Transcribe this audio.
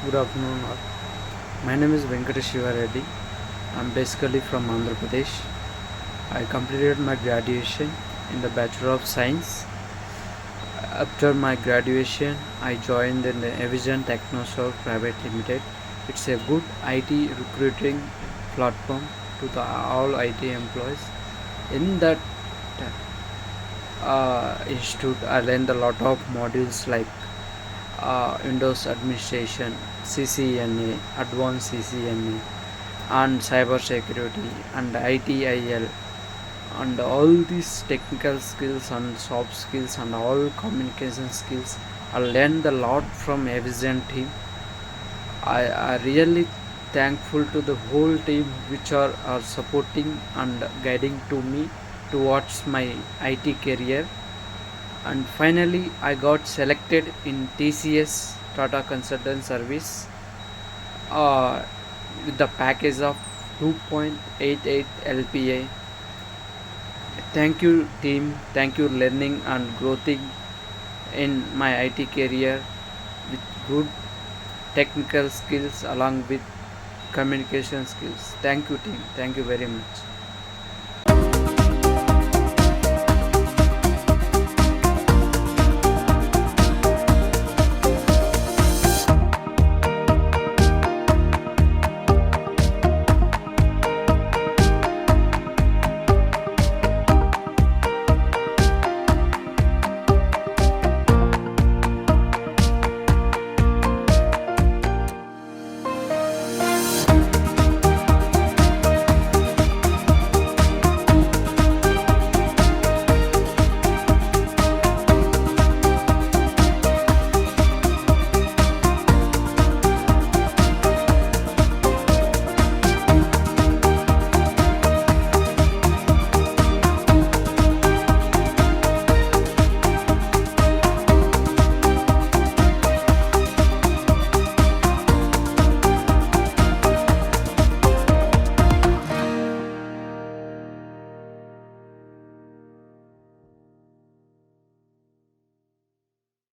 Good afternoon all. My name is Venkata Sivareddy. I'm basically from Andhra Pradesh. I completed my graduation in the Bachelor of Science. After my graduation, I joined in the Avision Technosorg Private Limited. It's a good IT recruiting platform to all IT employees. In that institute, I learned a lot of modules like Windows administration, CCNA, advanced CCNA, and cyber security and ITIL, and all these technical skills and soft skills and all communication skills. I learned a lot from Avision team. I really thankful to the whole team which are supporting and guiding to me towards my IT career. And finally I got selected in TCS Tata Consultant Service uh, with the package of 2.88 LPA. Thank you team, thank you learning and growing in my IT career with good technical skills along with communication skills. Thank you team, thank you very much.